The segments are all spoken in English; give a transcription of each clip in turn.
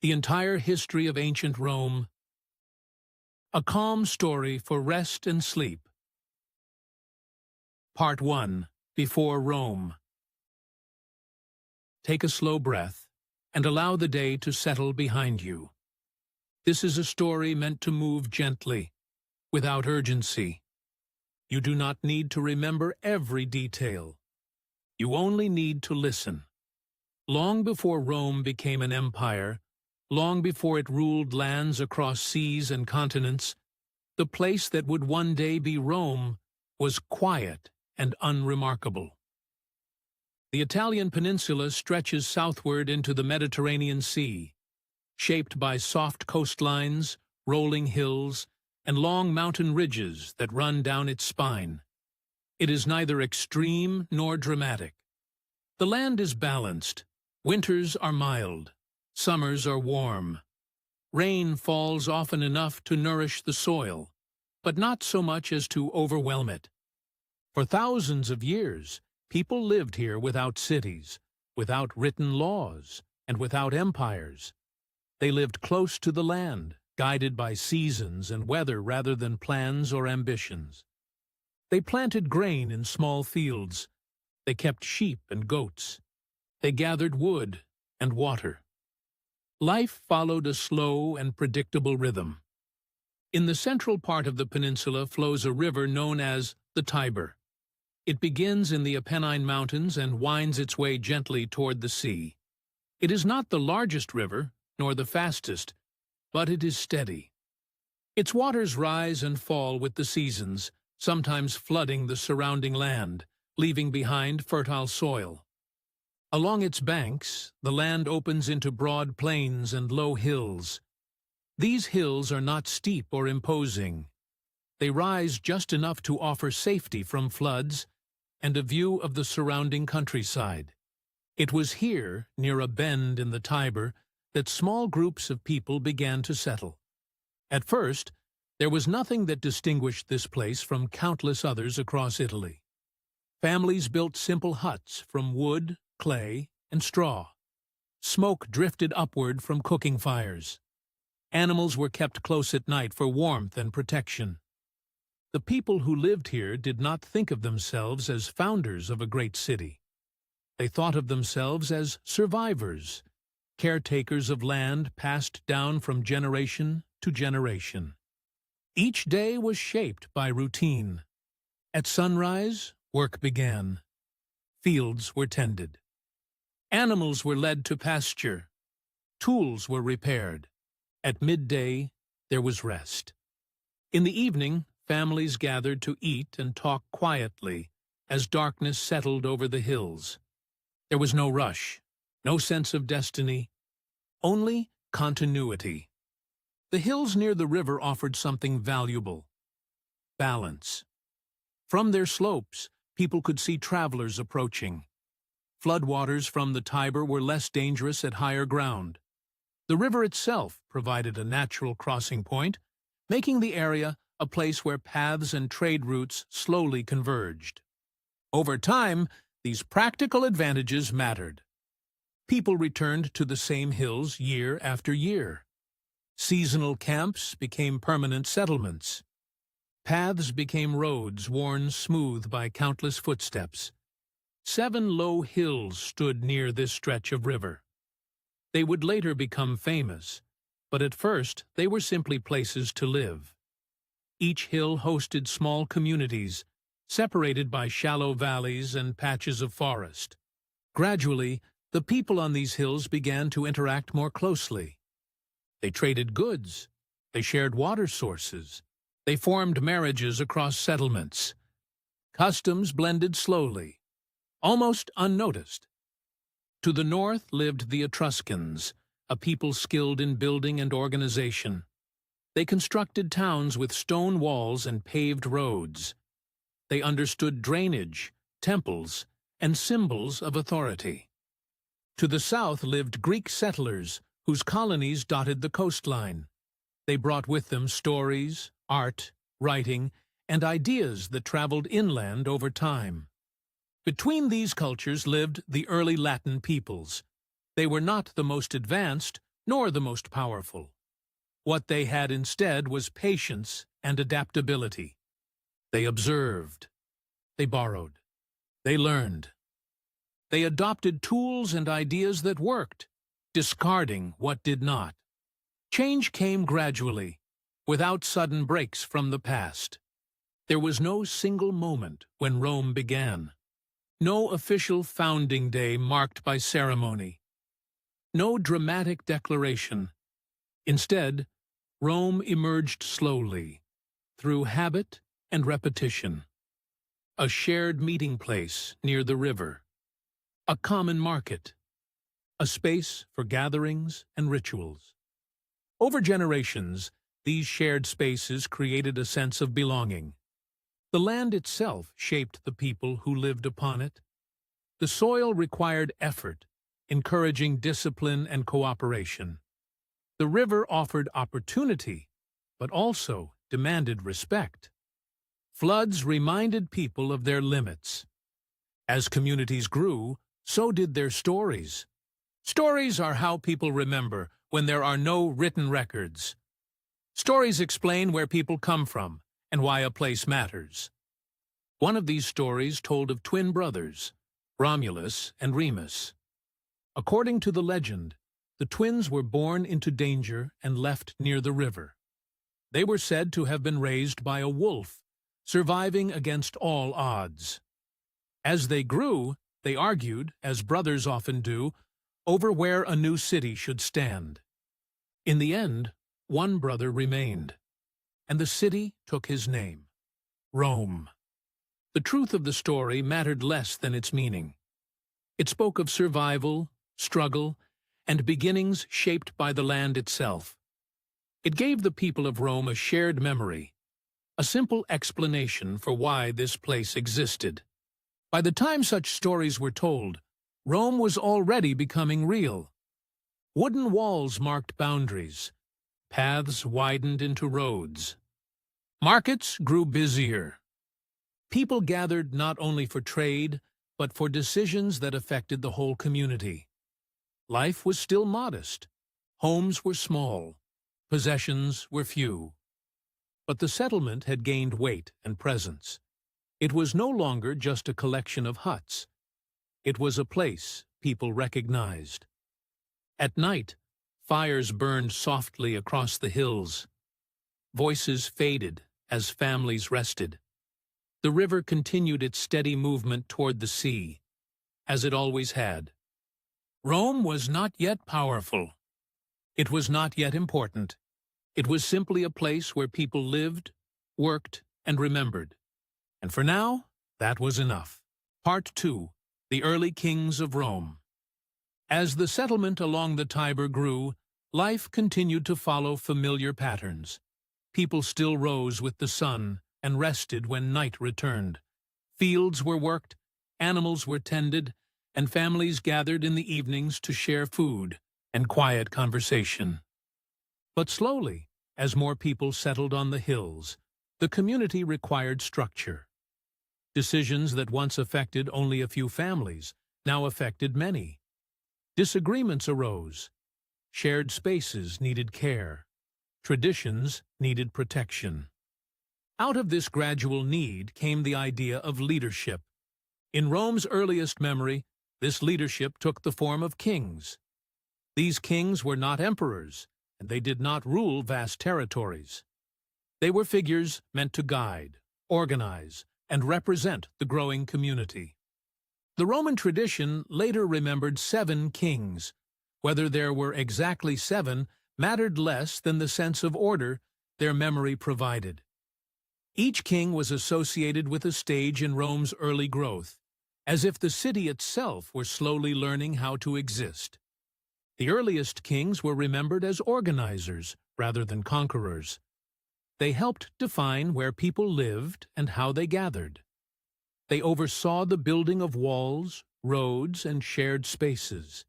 The entire history of ancient Rome, a calm story for rest and sleep. Part 1. Before Rome. Take a slow breath and allow the day to settle behind you. This is a story meant to move gently, without urgency. You do not need to remember every detail. You only need to listen. Long before Rome became an empire, long before it ruled lands across seas and continents, the place that would one day be Rome was quiet and unremarkable. The Italian peninsula stretches southward into the Mediterranean Sea, shaped by soft coastlines, rolling hills, and long mountain ridges that run down its spine. It is neither extreme nor dramatic. The land is balanced. Winters are mild. Summers are warm. Rain falls often enough to nourish the soil, but not so much as to overwhelm it. For thousands of years, people lived here without cities, without written laws, and without empires. They lived close to the land, guided by seasons and weather rather than plans or ambitions. They planted grain in small fields. They kept sheep and goats. They gathered wood and water. Life followed a slow and predictable rhythm. In the central part of the peninsula flows a river known as the Tiber. It begins in the Apennine Mountains and winds its way gently toward the sea. It is not the largest river, nor the fastest, but it is steady. Its waters rise and fall with the seasons, sometimes flooding the surrounding land, leaving behind fertile soil. Along its banks, the land opens into broad plains and low hills. These hills are not steep or imposing. They rise just enough to offer safety from floods and a view of the surrounding countryside. It was here, near a bend in the Tiber, that small groups of people began to settle. At first, there was nothing that distinguished this place from countless others across Italy. Families built simple huts from wood, clay, and straw. Smoke drifted upward from cooking fires. Animals were kept close at night for warmth and protection. The people who lived here did not think of themselves as founders of a great city. They thought of themselves as survivors, caretakers of land passed down from generation to generation. Each day was shaped by routine. At sunrise, work began. Fields were tended. Animals were led to pasture. Tools were repaired. At midday, there was rest. In the evening, families gathered to eat and talk quietly as darkness settled over the hills. There was no rush, no sense of destiny, only continuity. The hills near the river offered something valuable: balance. From their slopes, people could see travelers approaching. Floodwaters from the Tiber were less dangerous at higher ground. The river itself provided a natural crossing point, making the area a place where paths and trade routes slowly converged. Over time, these practical advantages mattered. People returned to the same hills year after year. Seasonal camps became permanent settlements. Paths became roads worn smooth by countless footsteps. 7 low hills stood near this stretch of river. They would later become famous, but at first they were simply places to live. Each hill hosted small communities, separated by shallow valleys and patches of forest. Gradually, the people on these hills began to interact more closely. They traded goods. They shared water sources. They formed marriages across settlements. Customs blended slowly, almost unnoticed. To the north lived the Etruscans, a people skilled in building and organization. They constructed towns with stone walls and paved roads. They understood drainage, temples, and symbols of authority. To the south lived Greek settlers, whose colonies dotted the coastline. They brought with them stories, art, writing, and ideas that traveled inland over time. Between these cultures lived the early Latin peoples. They were not the most advanced, nor the most powerful. What they had instead was patience and adaptability. They observed. They borrowed. They learned. They adopted tools and ideas that worked, discarding what did not. Change came gradually, without sudden breaks from the past. There was no single moment when Rome began. No official founding day marked by ceremony. No dramatic declaration. Instead, Rome emerged slowly, through habit and repetition. A shared meeting place near the river. A common market. A space for gatherings and rituals. Over generations, these shared spaces created a sense of belonging. The land itself shaped the people who lived upon it. The soil required effort, encouraging discipline and cooperation. The river offered opportunity, but also demanded respect. Floods reminded people of their limits. As communities grew, so did their stories. Stories are how people remember when there are no written records. Stories explain where people come from and why a place matters. One of these stories told of twin brothers, Romulus and Remus. According to the legend, the twins were born into danger and left near the river. They were said to have been raised by a wolf, surviving against all odds. As they grew, they argued, as brothers often do, over where a new city should stand. In the end, one brother remained, and the city took his name, Rome. The truth of the story mattered less than its meaning. It spoke of survival, struggle, and beginnings shaped by the land itself. It gave the people of Rome a shared memory, a simple explanation for why this place existed. By the time such stories were told, Rome was already becoming real. Wooden walls marked boundaries. Paths widened into roads. Markets grew busier. People gathered not only for trade, but for decisions that affected the whole community. Life was still modest. Homes were small. Possessions were few. But the settlement had gained weight and presence. It was no longer just a collection of huts. It was a place people recognized. At night, fires burned softly across the hills. Voices faded as families rested. The river continued its steady movement toward the sea, as it always had. Rome was not yet powerful. It was not yet important. It was simply a place where people lived, worked, and remembered. And for now, that was enough. Part 2. The Early Kings of Rome. As the settlement along the Tiber grew, life continued to follow familiar patterns. People still rose with the sun and rested when night returned. Fields were worked, animals were tended, and families gathered in the evenings to share food and quiet conversation. But slowly, as more people settled on the hills, the community required structure. Decisions that once affected only a few families now affected many. Disagreements arose. Shared spaces needed care. Traditions needed protection. Out of this gradual need came the idea of leadership. In Rome's earliest memory, this leadership took the form of kings. These kings were not emperors, and they did not rule vast territories. They were figures meant to guide, organize, and represent the growing community. The Roman tradition later remembered 7 kings. Whether there were exactly 7 mattered less than the sense of order their memory provided. Each king was associated with a stage in Rome's early growth, as if the city itself were slowly learning how to exist. The earliest kings were remembered as organizers rather than conquerors. They helped define where people lived and how they gathered. They oversaw the building of walls, roads, and shared spaces.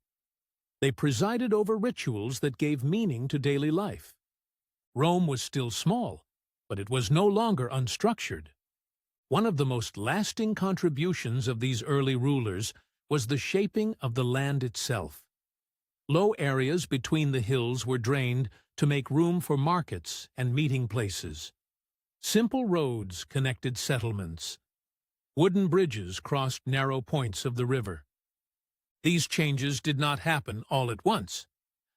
They presided over rituals that gave meaning to daily life. Rome was still small, but it was no longer unstructured. One of the most lasting contributions of these early rulers was the shaping of the land itself. Low areas between the hills were drained to make room for markets and meeting places. Simple roads connected settlements. Wooden bridges crossed narrow points of the river. These changes did not happen all at once.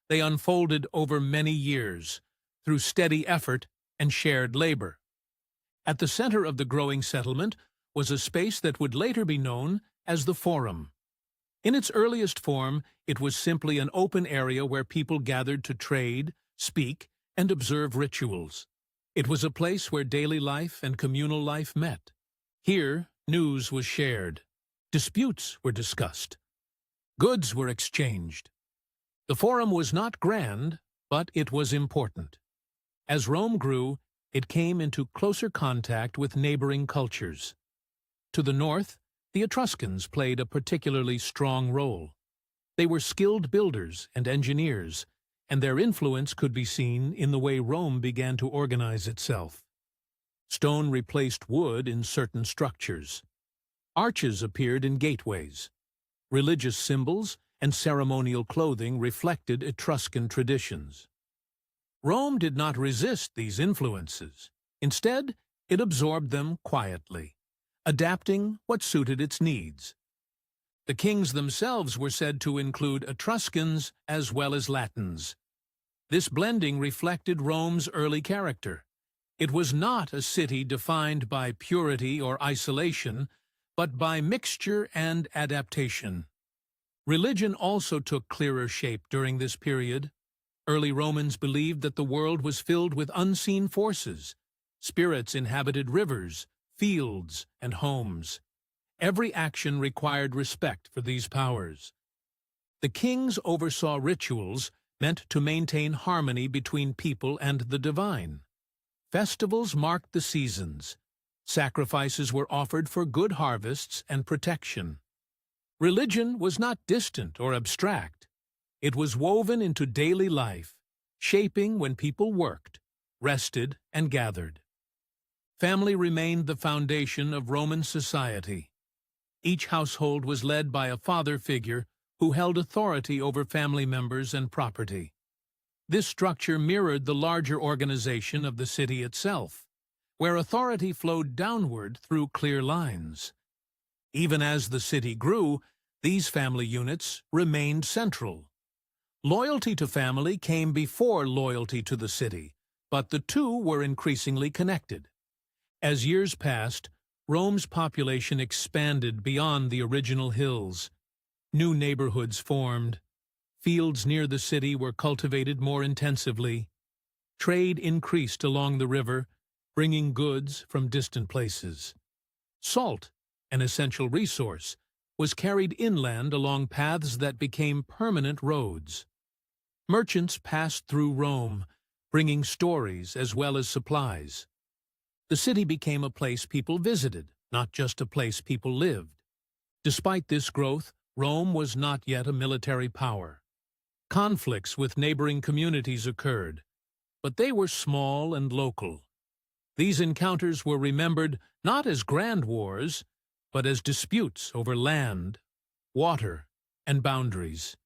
They unfolded over many years, through steady effort and shared labor. At the center of the growing settlement was a space that would later be known as the Forum. In its earliest form, it was simply an open area where people gathered to trade, speak, and observe rituals. It was a place where daily life and communal life met. Here, news was shared. Disputes were discussed. Goods were exchanged. The Forum was not grand, but it was important. As Rome grew, it came into closer contact with neighboring cultures. To the north, the Etruscans played a particularly strong role. They were skilled builders and engineers, and their influence could be seen in the way Rome began to organize itself. Stone replaced wood in certain structures. Arches appeared in gateways. Religious symbols and ceremonial clothing reflected Etruscan traditions. Rome did not resist these influences. Instead, it absorbed them quietly, adapting what suited its needs. The kings themselves were said to include Etruscans as well as Latins. This blending reflected Rome's early character. It was not a city defined by purity or isolation, but by mixture and adaptation. Religion also took clearer shape during this period. Early Romans believed that the world was filled with unseen forces. Spirits inhabited rivers, fields, and homes. Every action required respect for these powers. The kings oversaw rituals meant to maintain harmony between people and the divine. Festivals marked the seasons. Sacrifices were offered for good harvests and protection. Religion was not distant or abstract. It was woven into daily life, shaping when people worked, rested, and gathered. Family remained the foundation of Roman society. Each household was led by a father figure who held authority over family members and property. This structure mirrored the larger organization of the city itself, where authority flowed downward through clear lines. Even as the city grew, these family units remained central. Loyalty to family came before loyalty to the city, but the two were increasingly connected. As years passed, Rome's population expanded beyond the original hills. New neighborhoods formed. Fields near the city were cultivated more intensively. Trade increased along the river, bringing goods from distant places. Salt, an essential resource, was carried inland along paths that became permanent roads. Merchants passed through Rome, bringing stories as well as supplies. The city became a place people visited, not just a place people lived. Despite this growth, Rome was not yet a military power. Conflicts with neighboring communities occurred, but they were small and local. These encounters were remembered not as grand wars, but as disputes over land, water, and boundaries.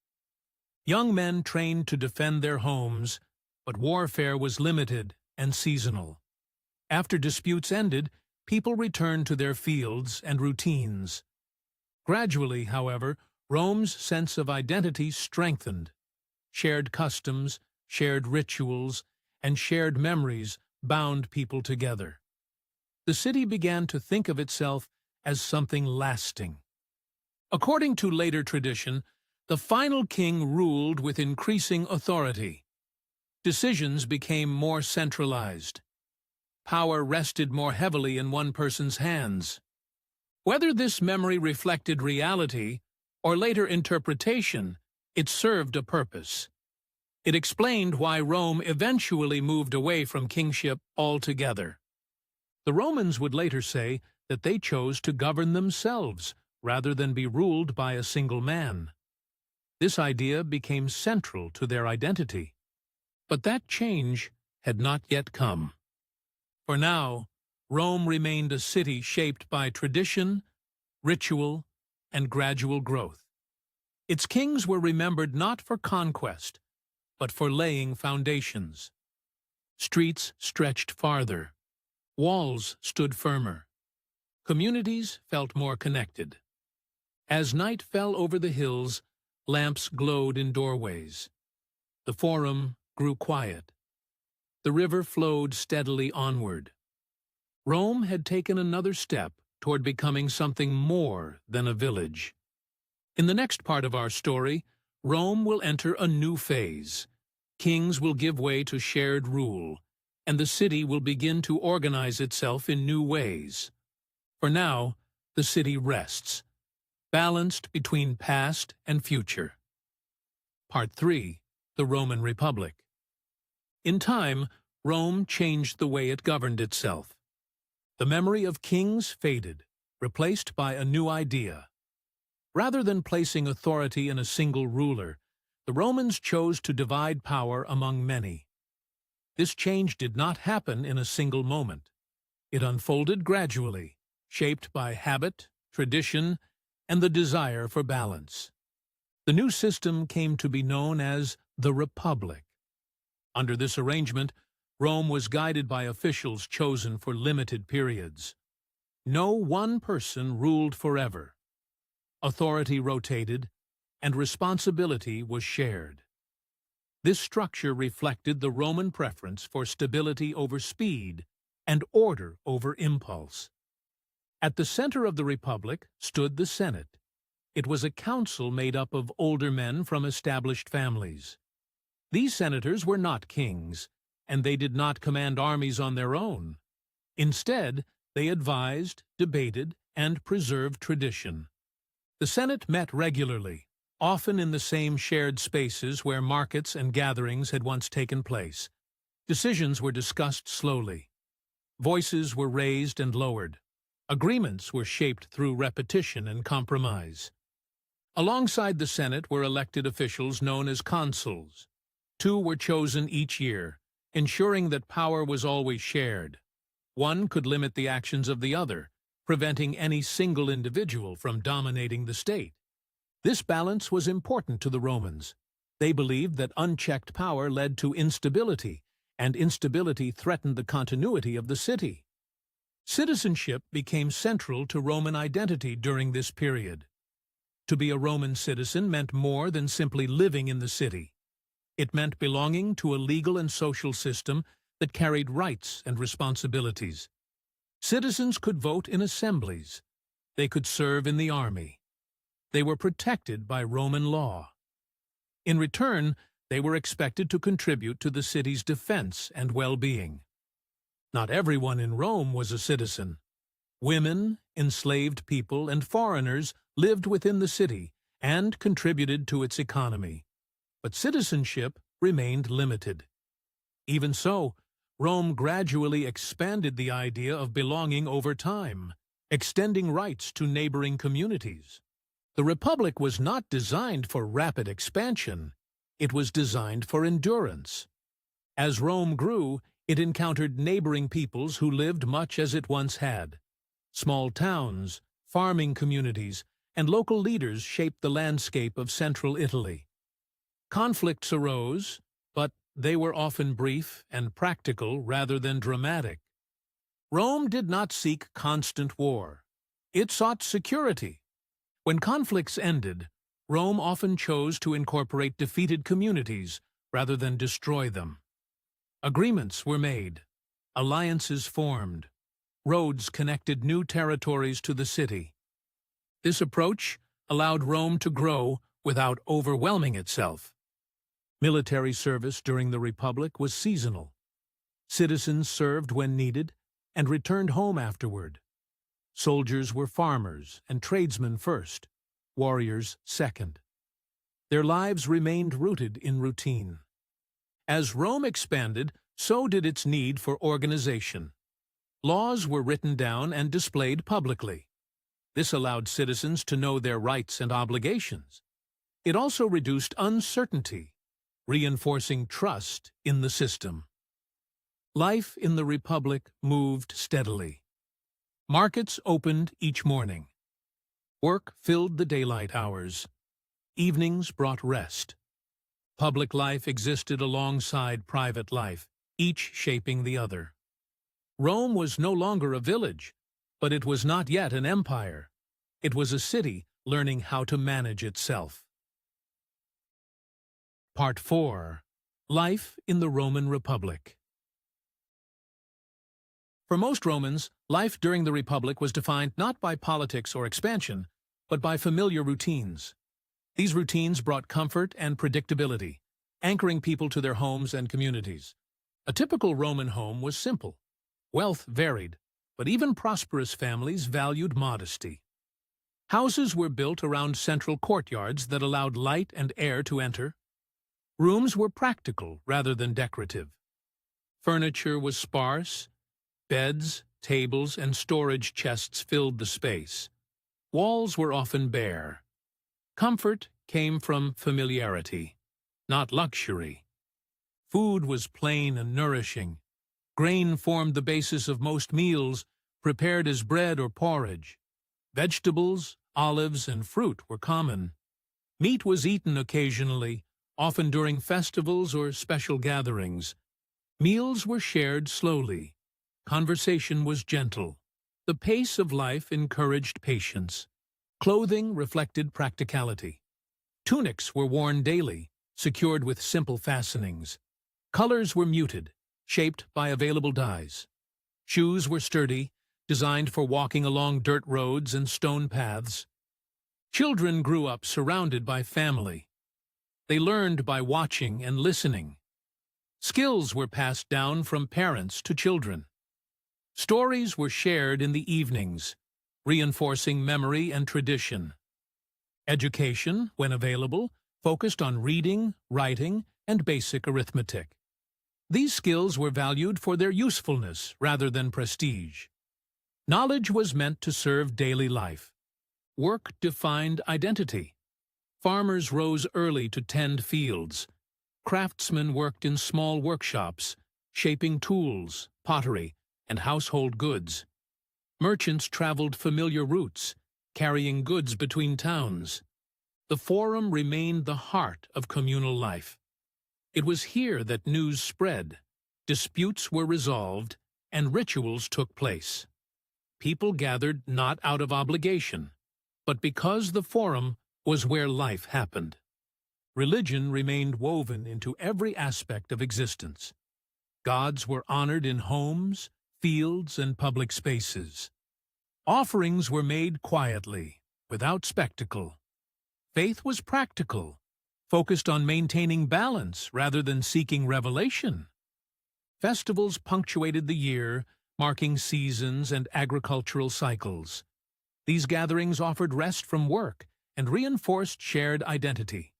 Young men trained to defend their homes, but warfare was limited and seasonal. After disputes ended, people returned to their fields and routines. Gradually, however, Rome's sense of identity strengthened. Shared customs, shared rituals, and shared memories bound people together. The city began to think of itself as something lasting. According to later tradition, the final king ruled with increasing authority. Decisions became more centralized. Power rested more heavily in one person's hands. Whether this memory reflected reality or later interpretation, it served a purpose. It explained why Rome eventually moved away from kingship altogether. The Romans would later say that they chose to govern themselves rather than be ruled by a single man. This idea became central to their identity. But that change had not yet come. For now, Rome remained a city shaped by tradition, ritual, and gradual growth. Its kings were remembered not for conquest, but for laying foundations. Streets stretched farther. Walls stood firmer. Communities felt more connected. As night fell over the hills, lamps glowed in doorways. The forum grew quiet. The river flowed steadily onward. Rome had taken another step toward becoming something more than a village. In the next part of our story, Rome will enter a new phase. Kings will give way to shared rule, and the city will begin to organize itself in new ways. For now, the city rests, balanced between past and future. Part 3. The Roman Republic. In time, Rome changed the way it governed itself. The memory of kings faded, replaced by a new idea. Rather than placing authority in a single ruler, the Romans chose to divide power among many. This change did not happen in a single moment. It unfolded gradually, shaped by habit, tradition, and the desire for balance. The new system came to be known as the Republic. Under this arrangement, Rome was guided by officials chosen for limited periods. No one person ruled forever. Authority rotated, and responsibility was shared. This structure reflected the Roman preference for stability over speed and order over impulse. At the center of the Republic stood the Senate. It was a council made up of older men from established families. These senators were not kings, and they did not command armies on their own. Instead, they advised, debated, and preserved tradition. The Senate met regularly, often in the same shared spaces where markets and gatherings had once taken place. Decisions were discussed slowly. Voices were raised and lowered. Agreements were shaped through repetition and compromise. Alongside the Senate were elected officials known as consuls. 2 were chosen each year, ensuring that power was always shared. One could limit the actions of the other, preventing any single individual from dominating the state. This balance was important to the Romans. They believed that unchecked power led to instability, and instability threatened the continuity of the city. Citizenship became central to Roman identity during this period. To be a Roman citizen meant more than simply living in the city. It meant belonging to a legal and social system that carried rights and responsibilities. Citizens could vote in assemblies. They could serve in the army. They were protected by Roman law. In return, they were expected to contribute to the city's defense and well-being. Not everyone in Rome was a citizen. Women, enslaved people, and foreigners lived within the city and contributed to its economy. But citizenship remained limited. Even so, Rome gradually expanded the idea of belonging over time, extending rights to neighboring communities. The Republic was not designed for rapid expansion. It was designed for endurance. As Rome grew, it encountered neighboring peoples who lived much as it once had. Small towns, farming communities, and local leaders shaped the landscape of central Italy. Conflicts arose, but they were often brief and practical rather than dramatic. Rome did not seek constant war. It sought security. When conflicts ended, Rome often chose to incorporate defeated communities rather than destroy them. Agreements were made, alliances formed, roads connected new territories to the city. This approach allowed Rome to grow without overwhelming itself. Military service during the Republic was seasonal. Citizens served when needed and returned home afterward. Soldiers were farmers and tradesmen first, warriors second. Their lives remained rooted in routine. As Rome expanded, so did its need for organization. Laws were written down and displayed publicly. This allowed citizens to know their rights and obligations. It also reduced uncertainty, reinforcing trust in the system. Life in the Republic moved steadily. Markets opened each morning. Work filled the daylight hours. Evenings brought rest. Public life existed alongside private life, each shaping the other. Rome was no longer a village, but it was not yet an empire. It was a city learning how to manage itself. Part 4. Life in the Roman Republic. For most Romans, life during the Republic was defined not by politics or expansion, but by familiar routines. These routines brought comfort and predictability, anchoring people to their homes and communities. A typical Roman home was simple. Wealth varied, but even prosperous families valued modesty. Houses were built around central courtyards that allowed light and air to enter. Rooms were practical rather than decorative. Furniture was sparse. Beds, tables, and storage chests filled the space. Walls were often bare. Comfort came from familiarity, not luxury. Food was plain and nourishing. Grain formed the basis of most meals, prepared as bread or porridge. Vegetables, olives, and fruit were common. Meat was eaten occasionally, often during festivals or special gatherings. Meals were shared slowly. Conversation was gentle. The pace of life encouraged patience. Clothing reflected practicality. Tunics were worn daily, secured with simple fastenings. Colors were muted, shaped by available dyes. Shoes were sturdy, designed for walking along dirt roads and stone paths. Children grew up surrounded by family. They learned by watching and listening. Skills were passed down from parents to children. Stories were shared in the evenings, reinforcing memory and tradition. Education, when available, focused on reading, writing, and basic arithmetic. These skills were valued for their usefulness rather than prestige. Knowledge was meant to serve daily life. Work defined identity. Farmers rose early to tend fields. Craftsmen worked in small workshops, shaping tools, pottery, and household goods. Merchants traveled familiar routes, carrying goods between towns. The forum remained the heart of communal life. It was here that news spread, disputes were resolved, and rituals took place. People gathered not out of obligation, but because the forum was where life happened. Religion remained woven into every aspect of existence. Gods were honored in homes, fields, and public spaces. Offerings were made quietly, without spectacle. Faith was practical, focused on maintaining balance rather than seeking revelation. Festivals punctuated the year, marking seasons and agricultural cycles. These gatherings offered rest from work and reinforced shared identity.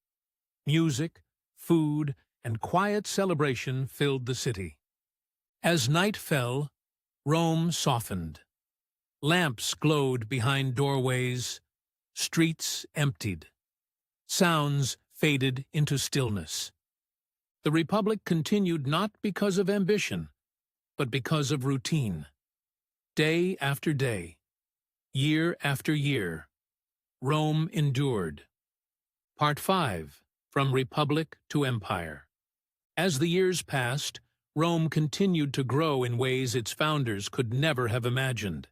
Music, food, and quiet celebration filled the city. As night fell, Rome softened. Lamps glowed behind doorways, streets emptied. Sounds faded into stillness. The Republic continued not because of ambition, but because of routine. Day after day, year after year, Rome endured. Part 5. From Republic to Empire. As the years passed, Rome continued to grow in ways its founders could never have imagined.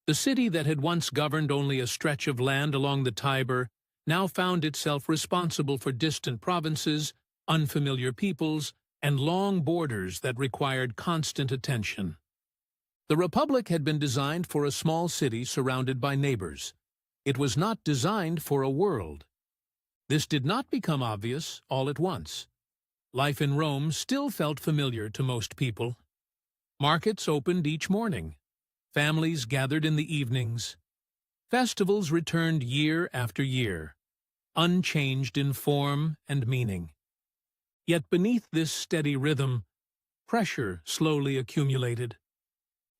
The city that had once governed only a stretch of land along the Tiber now found itself responsible for distant provinces, unfamiliar peoples, and long borders that required constant attention. The Republic had been designed for a small city surrounded by neighbors. It was not designed for a world. This did not become obvious all at once. Life in Rome still felt familiar to most people. Markets opened each morning. Families gathered in the evenings. Festivals returned year after year, unchanged in form and meaning. Yet beneath this steady rhythm, pressure slowly accumulated.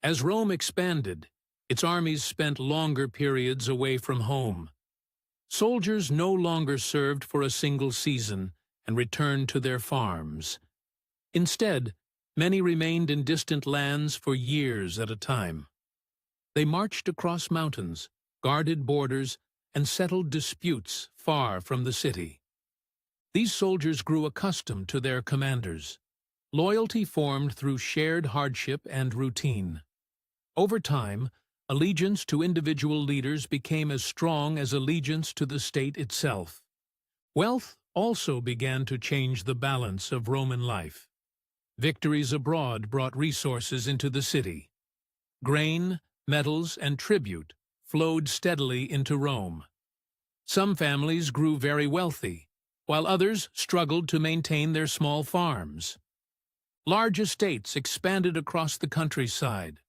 As Rome expanded, its armies spent longer periods away from home. Soldiers no longer served for a single season and returned to their farms. Instead, many remained in distant lands for years at a time. They marched across mountains, guarded borders, and settled disputes far from the city. These soldiers grew accustomed to their commanders. Loyalty formed through shared hardship and routine. Over time, allegiance to individual leaders became as strong as allegiance to the state itself. Wealth also began to change the balance of Roman life. Victories abroad brought resources into the city. Grain, metals, and tribute flowed steadily into Rome. Some families grew very wealthy, while others struggled to maintain their small farms. Large estates expanded across the countryside.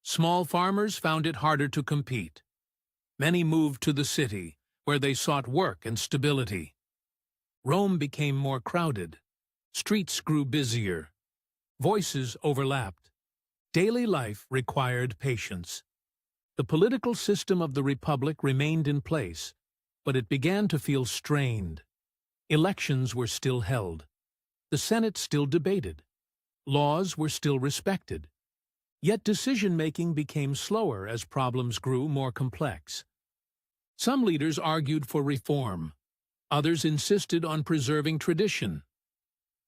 Small farmers found it harder to compete. Many moved to the city, where they sought work and stability. Rome became more crowded. Streets grew busier. Voices overlapped. Daily life required patience. The political system of the Republic remained in place, but it began to feel strained. Elections were still held. The Senate still debated. Laws were still respected. Yet decision-making became slower as problems grew more complex. Some leaders argued for reform. Others insisted on preserving tradition.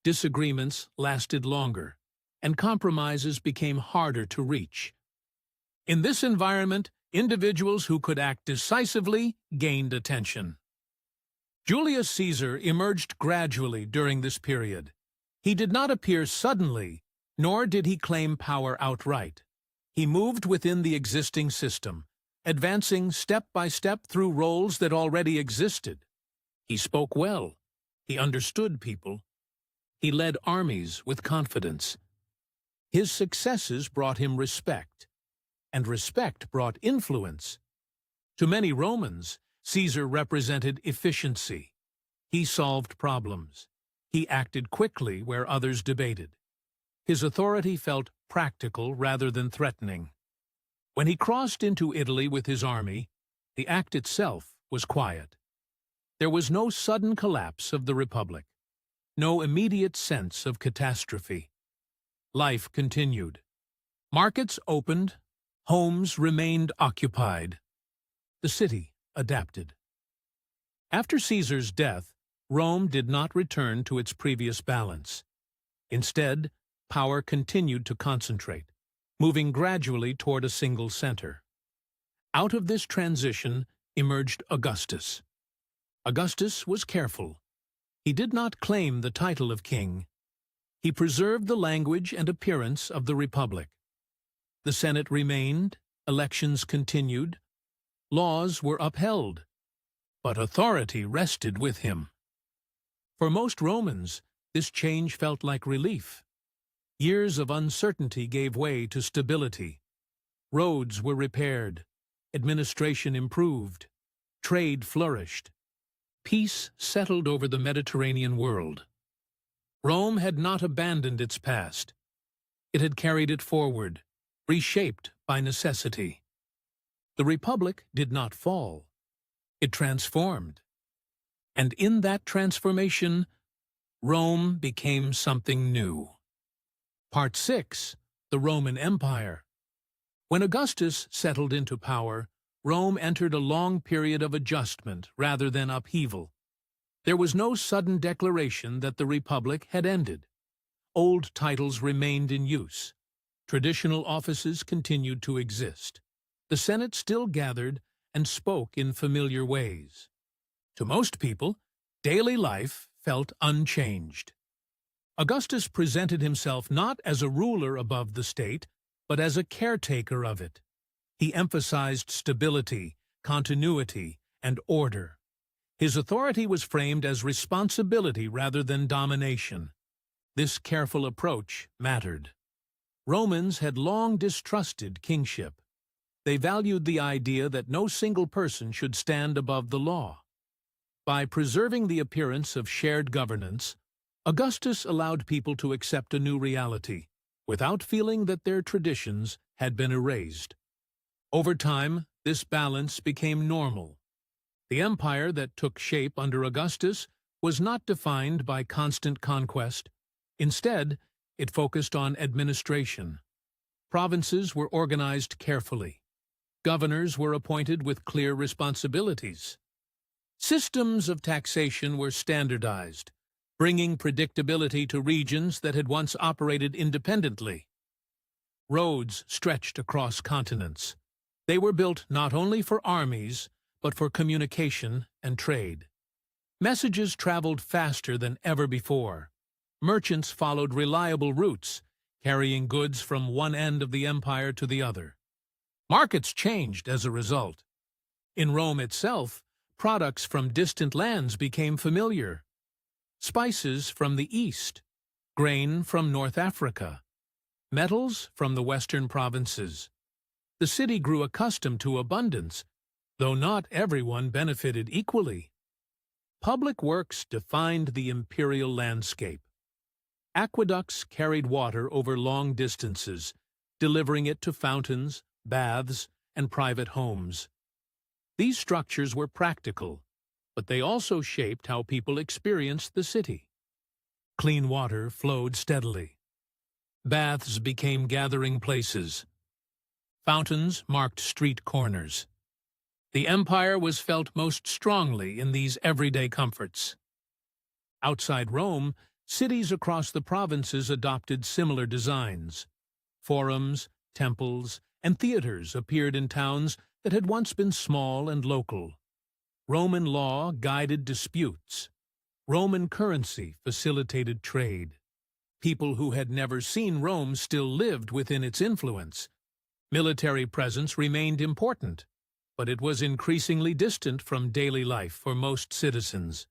Disagreements lasted longer, and compromises became harder to reach. In this environment, individuals who could act decisively gained attention. Julius Caesar emerged gradually during this period. He did not appear suddenly, nor did he claim power outright. He moved within the existing system, advancing step by step through roles that already existed. He spoke well. He understood people. He led armies with confidence. His successes brought him respect, and respect brought influence. To many Romans, Caesar represented efficiency. He solved problems. He acted quickly where others debated. His authority felt practical rather than threatening. When he crossed into Italy with his army, the act itself was quiet. There was no sudden collapse of the Republic, no immediate sense of catastrophe. Life continued. Markets opened, homes remained occupied. The city adapted. After Caesar's death, Rome did not return to its previous balance. Instead, power continued to concentrate, moving gradually toward a single center. Out of this transition emerged Augustus. Augustus was careful. He did not claim the title of king. He preserved the language and appearance of the Republic. The Senate remained, elections continued, laws were upheld, but authority rested with him. For most Romans, this change felt like relief. Years of uncertainty gave way to stability. Roads were repaired, administration improved, trade flourished. Peace settled over the Mediterranean world. Rome had not abandoned its past. It had carried it forward, reshaped by necessity. The Republic did not fall. It transformed. And in that transformation, Rome became something new. Part 6. The Roman Empire. When Augustus settled into power, Rome entered a long period of adjustment rather than upheaval. There was no sudden declaration that the Republic had ended. Old titles remained in use. Traditional offices continued to exist. The Senate still gathered and spoke in familiar ways. To most people, daily life felt unchanged. Augustus presented himself not as a ruler above the state, but as a caretaker of it. He emphasized stability, continuity, and order. His authority was framed as responsibility rather than domination. This careful approach mattered. Romans had long distrusted kingship. They valued the idea that no single person should stand above the law. By preserving the appearance of shared governance, Augustus allowed people to accept a new reality, without feeling that their traditions had been erased. Over time, this balance became normal. The empire that took shape under Augustus was not defined by constant conquest. Instead, it focused on administration. Provinces were organized carefully. Governors were appointed with clear responsibilities. Systems of taxation were standardized, bringing predictability to regions that had once operated independently. Roads stretched across continents. They were built not only for armies, but for communication and trade. Messages traveled faster than ever before. Merchants followed reliable routes, carrying goods from one end of the empire to the other. Markets changed as a result. In Rome itself, products from distant lands became familiar. Spices from the east, grain from North Africa, metals from the western provinces. The city grew accustomed to abundance, though not everyone benefited equally. Public works defined the imperial landscape. Aqueducts carried water over long distances, delivering it to fountains, baths, and private homes. These structures were practical, but they also shaped how people experienced the city. Clean water flowed steadily. Baths became gathering places. Fountains marked street corners. The empire was felt most strongly in these everyday comforts. Outside Rome, cities across the provinces adopted similar designs. Forums, temples, and theaters appeared in towns that had once been small and local. Roman law guided disputes. Roman currency facilitated trade. People who had never seen Rome still lived within its influence. Military presence remained important, but it was increasingly distant from daily life for most citizens.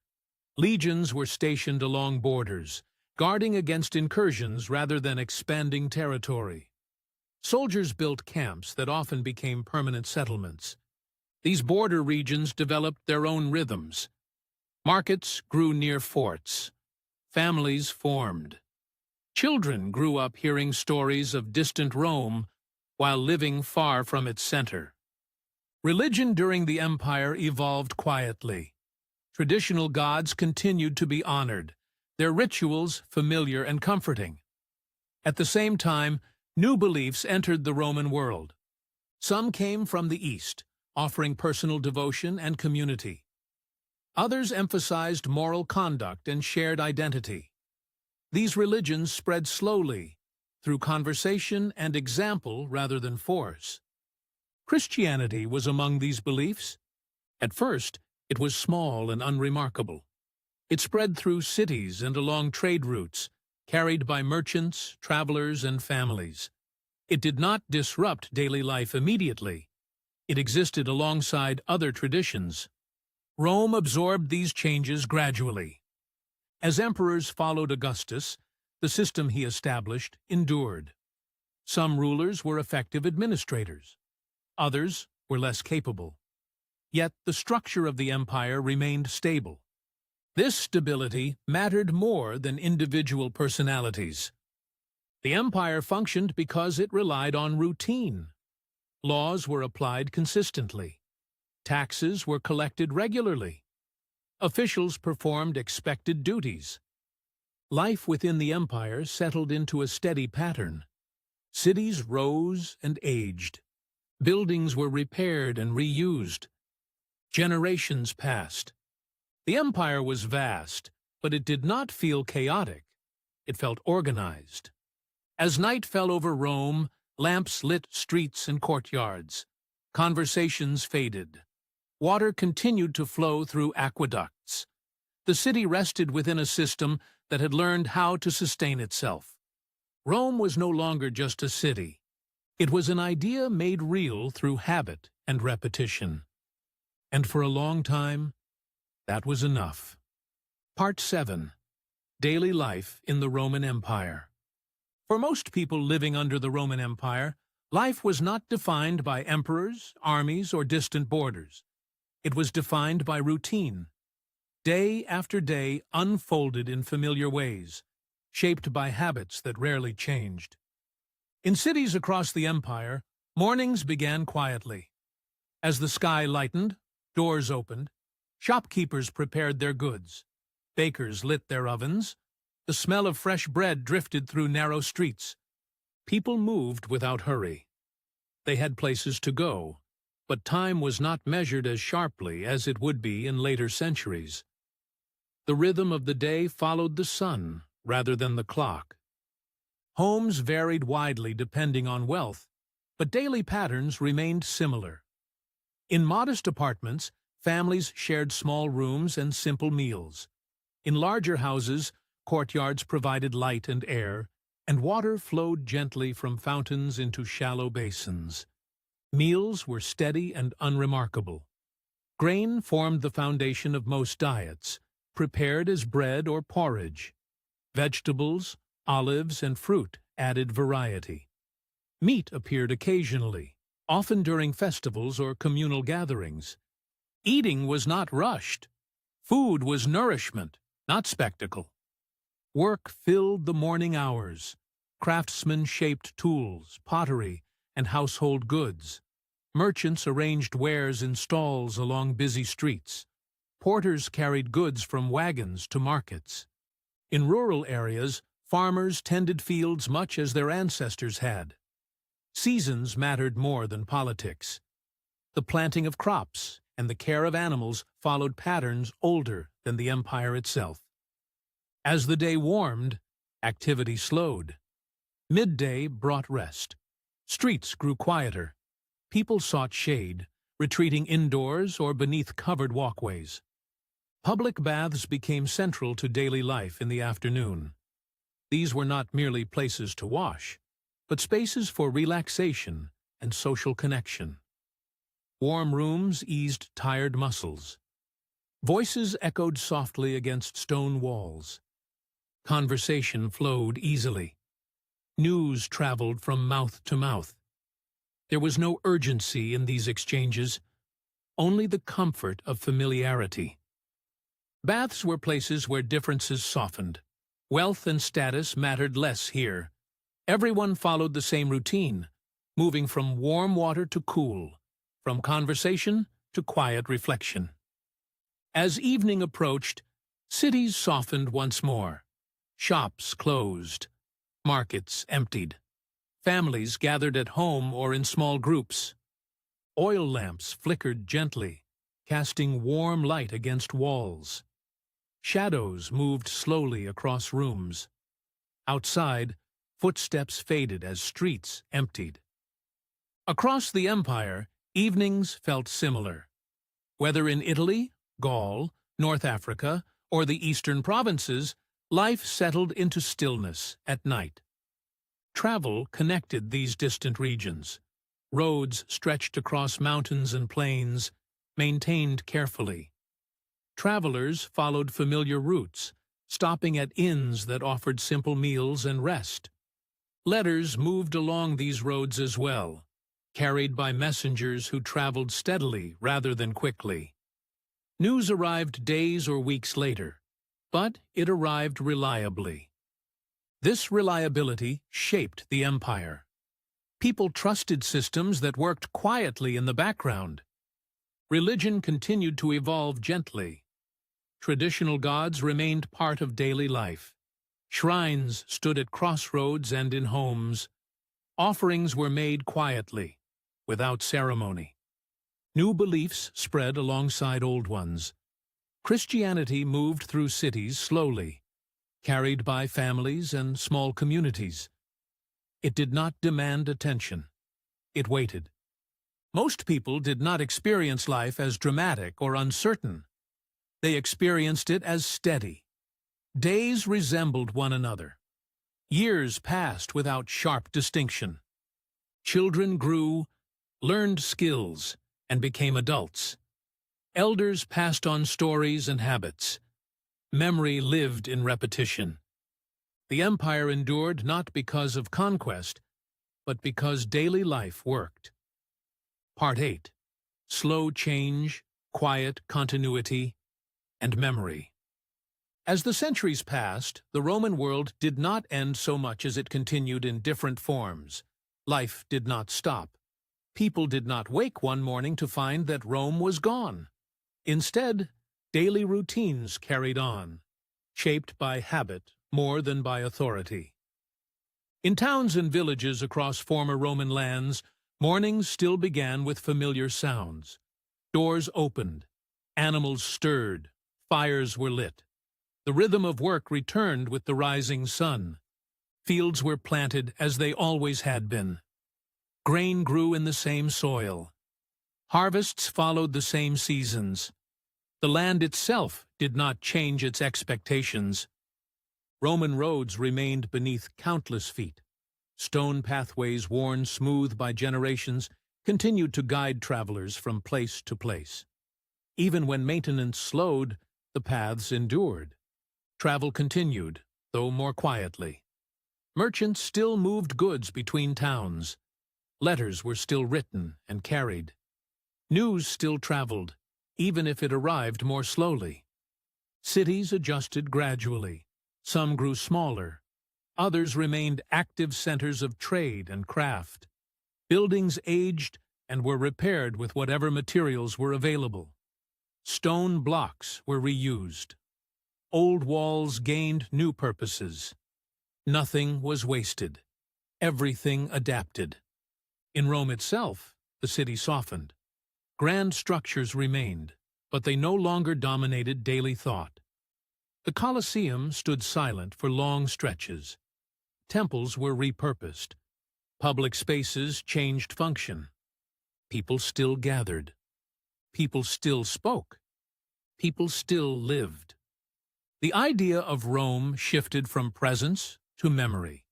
Legions were stationed along borders, guarding against incursions rather than expanding territory. Soldiers built camps that often became permanent settlements. These border regions developed their own rhythms. Markets grew near forts. Families formed. Children grew up hearing stories of distant Rome while living far from its center. Religion during the empire evolved quietly. Traditional gods continued to be honored, their rituals familiar and comforting. At the same time, new beliefs entered the Roman world. Some came from the East, offering personal devotion and community. Others emphasized moral conduct and shared identity. These religions spread slowly, through conversation and example rather than force. Christianity was among these beliefs. At first, it was small and unremarkable. It spread through cities and along trade routes, carried by merchants, travelers, and families. It did not disrupt daily life immediately. It existed alongside other traditions. Rome absorbed these changes gradually. As emperors followed Augustus, the system he established endured. Some rulers were effective administrators. Others were less capable. Yet the structure of the empire remained stable. This stability mattered more than individual personalities. The empire functioned because it relied on routine. Laws were applied consistently. Taxes were collected regularly. Officials performed expected duties. Life within the empire settled into a steady pattern. Cities rose and aged. Buildings were repaired and reused. Generations passed. The empire was vast, but it did not feel chaotic. It felt organized. As night fell over Rome, lamps lit streets and courtyards. Conversations faded. Water continued to flow through aqueducts. The city rested within a system that had learned how to sustain itself. Rome was no longer just a city. It was an idea made real through habit and repetition. And for a long time, that was enough. Part 7. Daily Life in the Roman Empire. For most people living under the Roman Empire, life was not defined by emperors, armies, or distant borders. It was defined by routine. Day after day unfolded in familiar ways, shaped by habits that rarely changed. In cities across the empire, mornings began quietly. As the sky lightened, doors opened, shopkeepers prepared their goods, bakers lit their ovens, the smell of fresh bread drifted through narrow streets. People moved without hurry. They had places to go, but time was not measured as sharply as it would be in later centuries. The rhythm of the day followed the sun rather than the clock. Homes varied widely depending on wealth, but daily patterns remained similar. In modest apartments, families shared small rooms and simple meals. In larger houses, courtyards provided light and air, and water flowed gently from fountains into shallow basins. Meals were steady and unremarkable. Grain formed the foundation of most diets, prepared as bread or porridge. Vegetables, olives, and fruit added variety. Meat appeared occasionally, often during festivals or communal gatherings. Eating was not rushed. Food was nourishment, not spectacle. Work filled the morning hours. Craftsmen shaped tools, pottery, and household goods. Merchants arranged wares in stalls along busy streets. Porters carried goods from wagons to markets. In rural areas, farmers tended fields much as their ancestors had. Seasons mattered more than politics. The planting of crops and the care of animals followed patterns older than the empire itself. As the day warmed, activity slowed. Midday brought rest. Streets grew quieter. People sought shade, retreating indoors or beneath covered walkways. Public baths became central to daily life in the afternoon. These were not merely places to wash, but spaces for relaxation and social connection. Warm rooms eased tired muscles. Voices echoed softly against stone walls. Conversation flowed easily. News traveled from mouth to mouth. There was no urgency in these exchanges, only the comfort of familiarity. Baths were places where differences softened. Wealth and status mattered less here. Everyone followed the same routine, moving from warm water to cool, from conversation to quiet reflection. As evening approached, cities softened once more. Shops closed. Markets emptied. Families gathered at home or in small groups. Oil lamps flickered gently, casting warm light against walls. Shadows moved slowly across rooms. Outside, footsteps faded as streets emptied. Across the empire, evenings felt similar. Whether in Italy, Gaul, North Africa, or the eastern provinces, life settled into stillness at night. Travel connected these distant regions. Roads stretched across mountains and plains, maintained carefully. Travelers followed familiar routes, stopping at inns that offered simple meals and rest. Letters moved along these roads as well, carried by messengers who traveled steadily rather than quickly. News arrived days or weeks later, but it arrived reliably. This reliability shaped the empire. People trusted systems that worked quietly in the background. Religion continued to evolve gently. Traditional gods remained part of daily life. Shrines stood at crossroads and in homes. Offerings were made quietly, without ceremony. New beliefs spread alongside old ones. Christianity moved through cities slowly, carried by families and small communities. It did not demand attention. It waited. Most people did not experience life as dramatic or uncertain. They experienced it as steady. Days resembled one another. Years passed without sharp distinction. Children grew, learned skills, and became adults. Elders passed on stories and habits. Memory lived in repetition. The empire endured not because of conquest, but because daily life worked. Part 8. Slow change, quiet continuity, and memory. As the centuries passed, the Roman world did not end so much as it continued in different forms. Life did not stop. People did not wake one morning to find that Rome was gone. Instead, daily routines carried on, shaped by habit more than by authority. In towns and villages across former Roman lands, Mornings still began with familiar sounds. Doors opened, animals stirred, fires were lit. The rhythm of work returned with the rising sun. Fields were planted as they always had been. Grain grew in the same soil. Harvests followed the same seasons. The land itself did not change its expectations. Roman roads remained beneath countless feet. Stone pathways worn smooth by generations continued to guide travelers from place to place. Even when maintenance slowed, the paths endured. Travel continued, though more quietly. Merchants still moved goods between towns. Letters were still written and carried. News still traveled, even if it arrived more slowly. Cities adjusted gradually. Some grew smaller. Others remained active centers of trade and craft. Buildings aged and were repaired with whatever materials were available. Stone blocks were reused. Old walls gained new purposes. Nothing was wasted. Everything adapted. In Rome itself, the city softened. Grand structures remained, but they no longer dominated daily thought. The Colosseum stood silent for long stretches. Temples were repurposed. Public spaces changed function. People still gathered. People still spoke. People still lived. The idea of Rome shifted from presence to memory.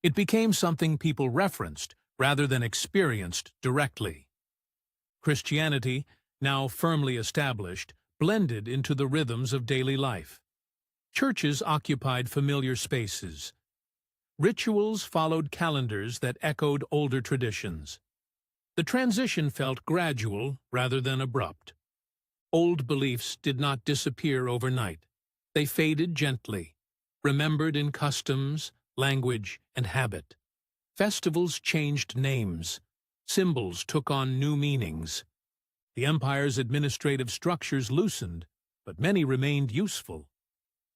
It became something people referenced rather than experienced directly. Christianity, now firmly established, blended into the rhythms of daily life. Churches occupied familiar spaces. Rituals followed calendars that echoed older traditions. The transition felt gradual rather than abrupt. Old beliefs did not disappear overnight. They faded gently, remembered in customs, language, and habit. Festivals changed names. Symbols took on new meanings. The empire's administrative structures loosened, but many remained useful.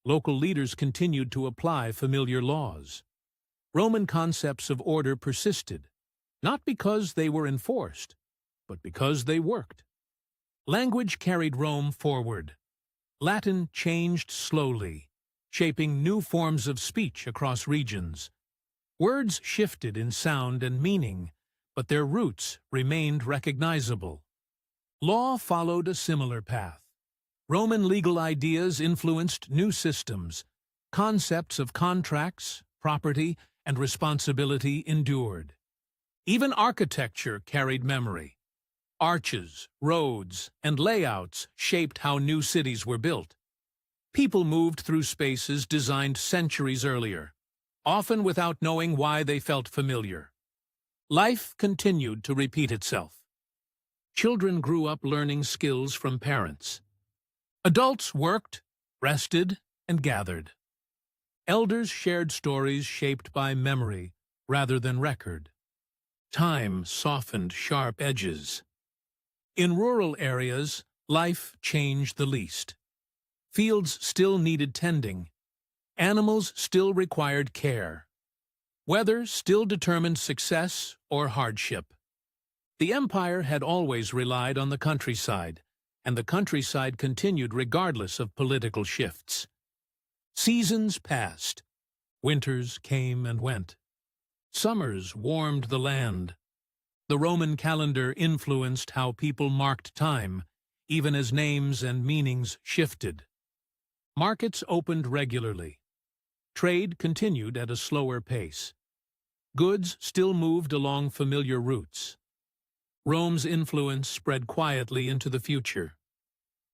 Local leaders continued to apply familiar laws. Roman concepts of order persisted, not because they were enforced, but because they worked. Language carried Rome forward. Latin changed slowly, shaping new forms of speech across regions. Words shifted in sound and meaning, but their roots remained recognizable. Law followed a similar path. Roman legal ideas influenced new systems. Concepts of contracts, property, and responsibility endured. Even architecture carried memory. Arches, roads, and layouts shaped how new cities were built. People moved through spaces designed centuries earlier, often without knowing why they felt familiar. Life continued to repeat itself. Children grew up learning skills from parents. Adults worked, rested, and gathered. Elders shared stories shaped by memory rather than record. Time softened sharp edges. In rural areas, life changed the least. Fields still needed tending. Animals still required care. Weather still determined success or hardship. The empire had always relied on the countryside, and the countryside continued regardless of political shifts. Seasons passed. Winters came and went. Summers warmed the land. The Roman calendar influenced how people marked time, even as names and meanings shifted. Markets opened regularly. Trade continued at a slower pace. Goods still moved along familiar routes. Rome's influence spread quietly into the future.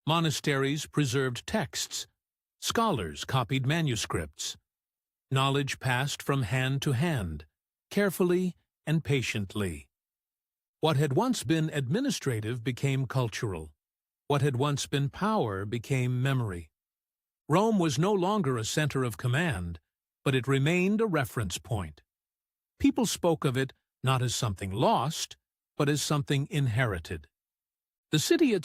Monasteries preserved texts. Scholars copied manuscripts. Knowledge passed from hand to hand, carefully and patiently. What had once been administrative became cultural. What had once been power became memory. Rome was no longer a center of command, but it remained a reference point. People spoke of it not as something lost, but as something inherited. The city